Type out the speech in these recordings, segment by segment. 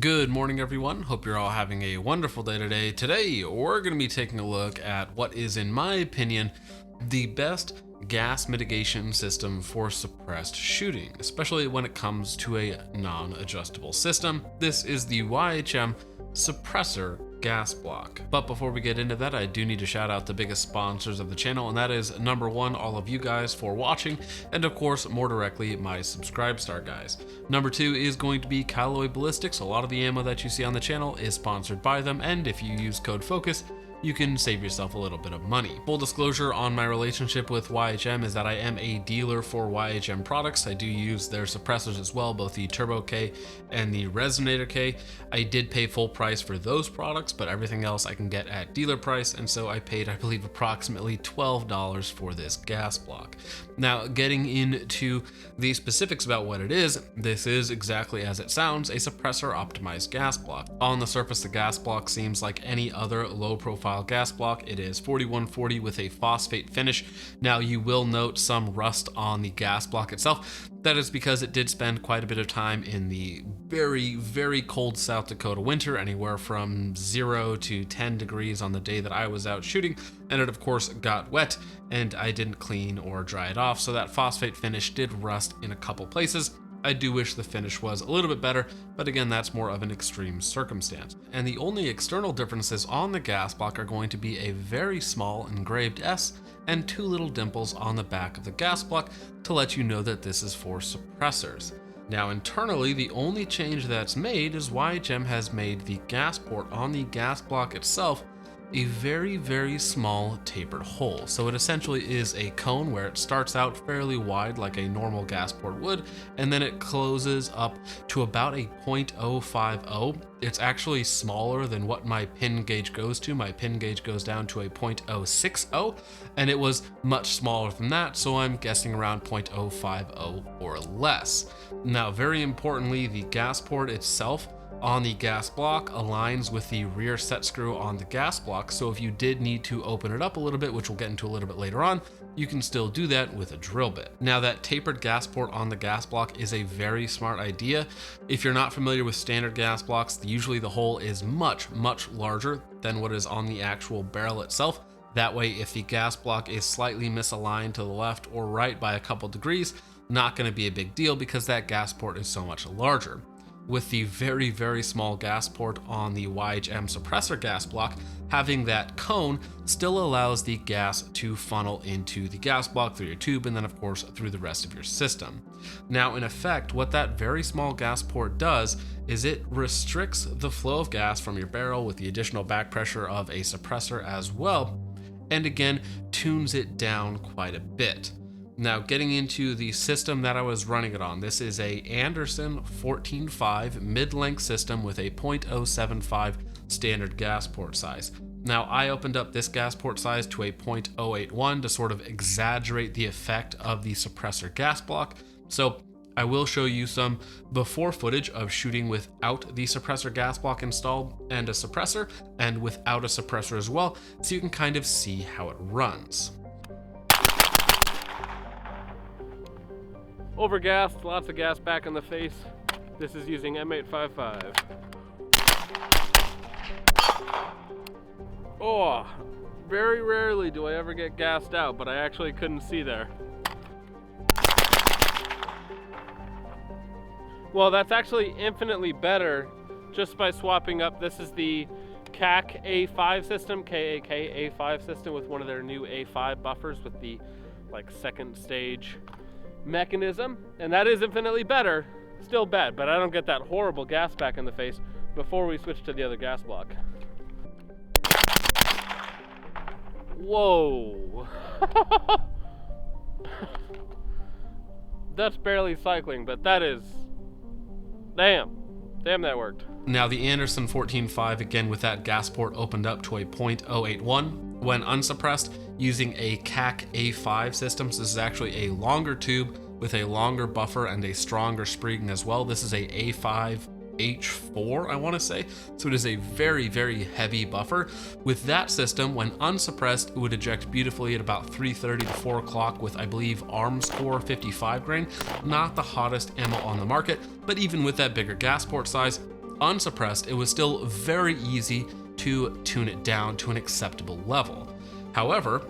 Good morning, everyone. Hope you're all having a wonderful day today. Today, we're going to be taking a look at what is, in my opinion, the best gas mitigation system for suppressed shooting, especially when it comes to a non-adjustable system. This is the YHM Suppressor Gas Block. But before we get into that, I do need to shout out the biggest sponsors of the channel, and that is number one, all of you guys for watching, and of course, more directly, my subscribe star guys. Number two is going to be Callaway Ballistics. A lot of the ammo that you see on the channel is sponsored by them, and if you use code FOCUS, you can save yourself a little bit of money. Full disclosure on my relationship with YHM is that I am a dealer for YHM products. I do use their suppressors as well, both the Turbo K and the Resonator K. I did pay full price for those products, but everything else I can get at dealer price, and so I paid, I believe, approximately $12 for this gas block. Now, getting into the specifics about what it is, this is exactly as it sounds, a suppressor optimized gas block. On the surface, the gas block seems like any other low profile gas block. It is 4140 with a phosphate finish. Now, you will note some rust on the gas block itself. That is because it did spend quite a bit of time in the very, very cold South Dakota winter, anywhere from 0 to 10 degrees on the day that I was out shooting, and it of course got wet and I didn't clean or dry it off, so that phosphate finish did rust in a couple places. I do wish the finish was a little bit better, but again, that's more of an extreme circumstance. And the only external differences on the gas block are going to be a very small engraved S and two little dimples on the back of the gas block to let you know that this is for suppressors. Now, internally, the only change that's made is YHM has made the gas port on the gas block itself a very, very small tapered hole. So it essentially is a cone where it starts out fairly wide like a normal gas port would, and then it closes up to about a .050. It's actually smaller than what my pin gauge goes to. My pin gauge goes down to a .060, and it was much smaller than that, so I'm guessing around .050 or less. Now, very importantly, the gas port itself on the gas block aligns with the rear set screw on the gas block, so if you did need to open it up a little bit, which we'll get into a little bit later on, you can still do that with a drill bit. Now, that tapered gas port on the gas block is a very smart idea. If you're not familiar with standard gas blocks, usually the hole is much, much larger than what is on the actual barrel itself. That way, if the gas block is slightly misaligned to the left or right by a couple degrees, not going to be a big deal because that gas port is so much larger. With the very, very small gas port on the YHM Suppressor Gas Block, having that cone still allows the gas to funnel into the gas block through your tube and then of course through the rest of your system. Now, in effect, what that very small gas port does is it restricts the flow of gas from your barrel with the additional back pressure of a suppressor as well, and again tunes it down quite a bit. Now, getting into the system that I was running it on, this is a Anderson 14.5 mid-length system with a .075 standard gas port size. Now, I opened up this gas port size to a .081 to sort of exaggerate the effect of the suppressor gas block. So I will show you some before footage of shooting without the suppressor gas block installed and a suppressor, and without a suppressor as well, so you can kind of see how it runs. Overgassed, lots of gas back in the face. This is using M855. Oh, very rarely do I ever get gassed out, but I actually couldn't see there. Well, that's actually infinitely better just by swapping up. This is the KAK A5 system, KAK A5 system with one of their new A5 buffers with the second stage mechanism, and that is infinitely better. Still bad, but I don't get that horrible gas back in the face before we switch to the other gas block. Whoa. That's barely cycling, but that is damn that worked. Now, the Anderson 14.5, again with that gas port opened up to a .081 when unsuppressed using a KAK A5 system. So this is actually a longer tube with a longer buffer and a stronger spring as well. This is a A5H4, I want to say. So it is a very, very heavy buffer. With that system, when unsuppressed, it would eject beautifully at about 3:30 to 4 o'clock with, I believe, Armscore 55 grain. Not the hottest ammo on the market, but even with that bigger gas port size, unsuppressed, it was still very easy to tune it down to an acceptable level. However,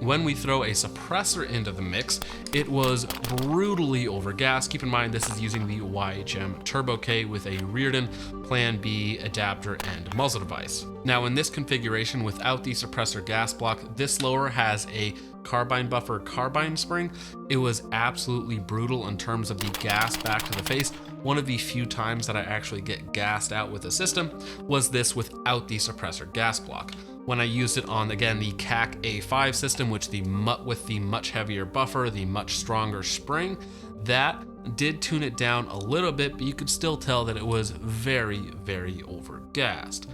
when we throw a suppressor into the mix, it was brutally overgassed. Keep in mind, this is using the YHM Turbo K with a Reardon, Plan B, adapter, and muzzle device. Now, in this configuration, without the suppressor gas block, this lower has a carbine buffer carbine spring. It was absolutely brutal in terms of the gas back to the face. One of the few times that I actually get gassed out with a system was this without the suppressor gas block. When I used it on, again, the CAC A5 system, with the much heavier buffer, the much stronger spring, that did tune it down a little bit, but you could still tell that it was very, very overgassed.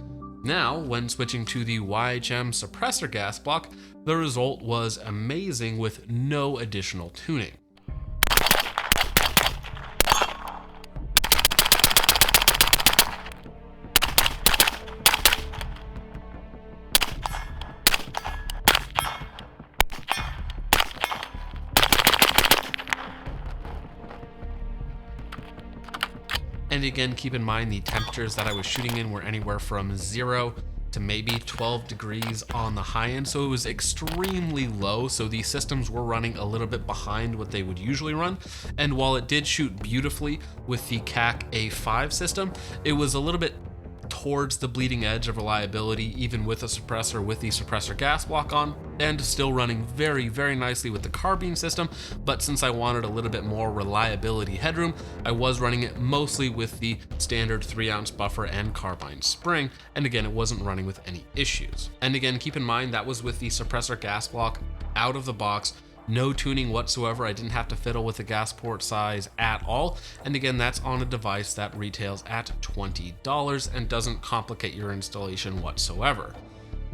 Now, when switching to the YHM Suppressor Gas Block, the result was amazing with no additional tuning. And again, keep in mind the temperatures that I was shooting in were anywhere from 0 to maybe 12 degrees on the high end, so it was extremely low, so these systems were running a little bit behind what they would usually run. And while it did shoot beautifully with the CAC A5 system, it was a little bit towards the bleeding edge of reliability, even with a suppressor with the suppressor gas block on, and still running very, very nicely with the carbine system. But since I wanted a little bit more reliability headroom, I was running it mostly with the standard 3-ounce buffer and carbine spring, and again, it wasn't running with any issues. And again, keep in mind that was with the suppressor gas block out of the box. No tuning whatsoever. I didn't have to fiddle with the gas port size at all. And again, that's on a device that retails at $20 and doesn't complicate your installation whatsoever.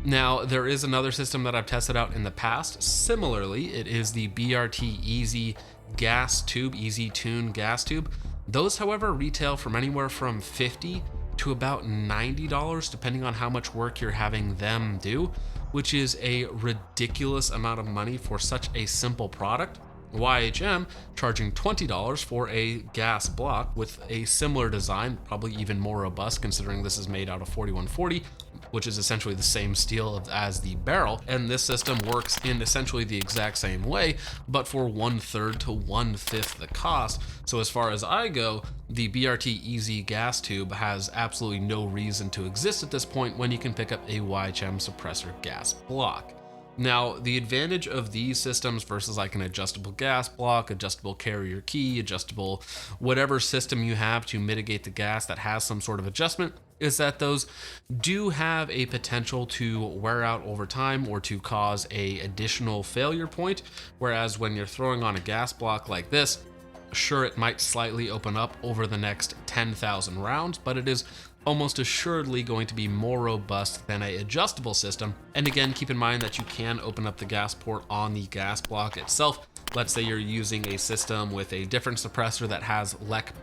Now, there is another system that I've tested out in the past. Similarly, it is the BRT Easy gas tube, Easy Tune gas tube. Those, however, retail from anywhere from $50 to about $90, depending on how much work you're having them do, which is a ridiculous amount of money for such a simple product. YHM charging $20 for a gas block with a similar design, probably even more robust considering this is made out of 4140, which is essentially the same steel as the barrel, and this system works in essentially the exact same way, but for 1/3 to 1/5 the cost. So as far as I go, the BRT Easy gas tube has absolutely no reason to exist at this point when you can pick up a YHM suppressor gas block. Now, the advantage of these systems versus like an adjustable gas block, adjustable carrier key, adjustable whatever system you have to mitigate the gas that has some sort of adjustment, is that those do have a potential to wear out over time or to cause a additional failure point. Whereas when you're throwing on a gas block like this, sure, it might slightly open up over the next 10,000 rounds, but it is almost assuredly going to be more robust than an adjustable system. And again, keep in mind that you can open up the gas port on the gas block itself. Let's say you're using a system with a different suppressor that has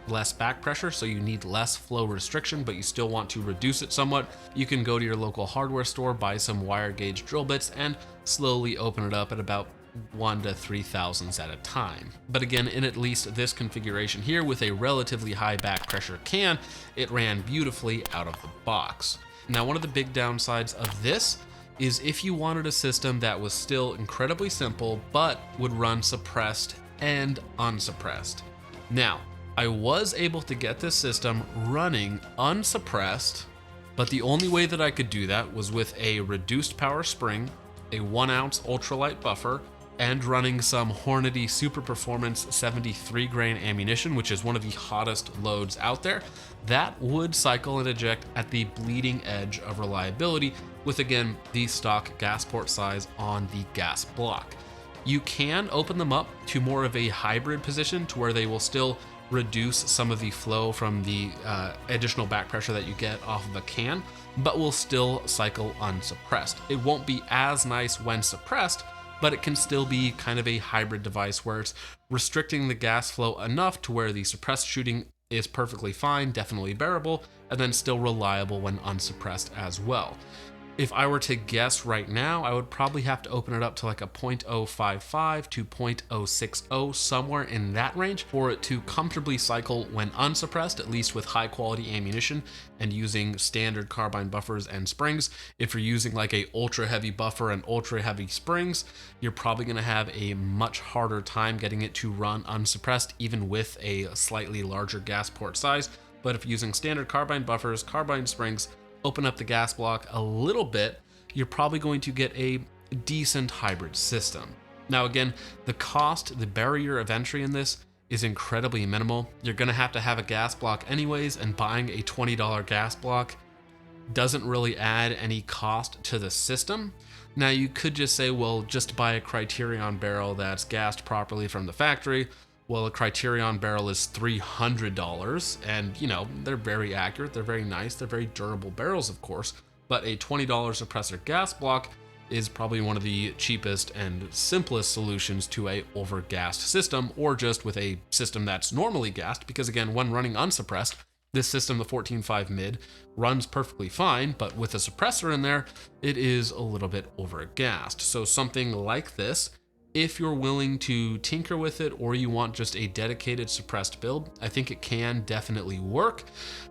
less back pressure, so you need less flow restriction, but you still want to reduce it somewhat. You can go to your local hardware store, buy some wire gauge drill bits, and slowly open it up at about 1 to 3 thousandths at a time. But again, in at least this configuration here with a relatively high back pressure can, it ran beautifully out of the box. Now, one of the big downsides of this is if you wanted a system that was still incredibly simple but would run suppressed and unsuppressed. Now, I was able to get this system running unsuppressed, but the only way that I could do that was with a reduced power spring, a 1-ounce ultralight buffer, and running some Hornady Super Performance 73 grain ammunition, which is one of the hottest loads out there. That would cycle and eject at the bleeding edge of reliability with, again, the stock gas port size on the gas block. You can open them up to more of a hybrid position to where they will still reduce some of the flow from the additional back pressure that you get off of a can, but will still cycle unsuppressed. It won't be as nice when suppressed, but it can still be kind of a hybrid device where it's restricting the gas flow enough to where the suppressed shooting is perfectly fine, definitely bearable, and then still reliable when unsuppressed as well. If I were to guess right now, I would probably have to open it up to like a 0.055 to 0.060, somewhere in that range, for it to comfortably cycle when unsuppressed, at least with high quality ammunition and using standard carbine buffers and springs. If you're using like a ultra heavy buffer and ultra heavy springs, you're probably going to have a much harder time getting it to run unsuppressed, even with a slightly larger gas port size. But if you're using standard carbine buffers, carbine springs, open up the gas block a little bit, you're probably going to get a decent hybrid system. Now again, the cost, the barrier of entry in this is incredibly minimal. You're going to have a gas block anyways, and buying a $20 gas block doesn't really add any cost to the system. Now you could just say, well, just buy a Criterion barrel that's gassed properly from the factory. Well, a Criterion barrel is $300, and you know, they're very accurate, they're very nice, they're very durable barrels, of course, but a $20 suppressor gas block is probably one of the cheapest and simplest solutions to a overgassed system, or just with a system that's normally gassed, because again, when running unsuppressed, this system, the 14.5 mid, runs perfectly fine, but with a suppressor in there, it is a little bit overgassed. So something like this, if you're willing to tinker with it, or you want just a dedicated suppressed build, I think it can definitely work.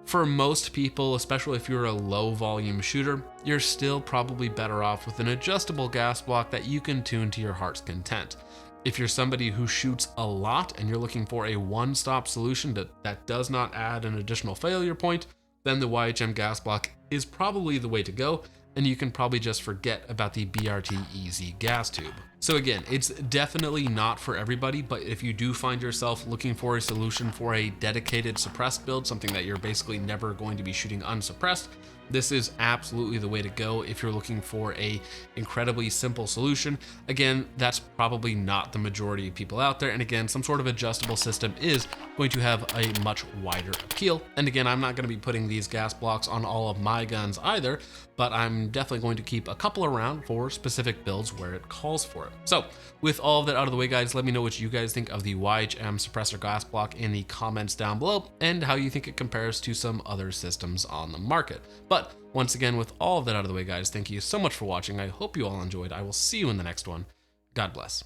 For most people, especially if you're a low volume shooter, you're still probably better off with an adjustable gas block that you can tune to your heart's content. If you're somebody who shoots a lot and you're looking for a one-stop solution that does not add an additional failure point, then the YHM gas block is probably the way to go, and you can probably just forget about the BRT EZ gas tube. So again, it's definitely not for everybody, but if you do find yourself looking for a solution for a dedicated suppressed build, something that you're basically never going to be shooting unsuppressed, this is absolutely the way to go if you're looking for a incredibly simple solution. Again, that's probably not the majority of people out there. And again, some sort of adjustable system is going to have a much wider appeal. And again, I'm not going to be putting these gas blocks on all of my guns either, but I'm definitely going to keep a couple around for specific builds where it calls for it. So with all of that out of the way, guys, let me know what you guys think of the YHM Suppressor Gas Block in the comments down below, and how you think it compares to some other systems on the market. But once again, with all of that out of the way, guys, thank you so much for watching. I hope you all enjoyed. I will see you in the next one. God bless.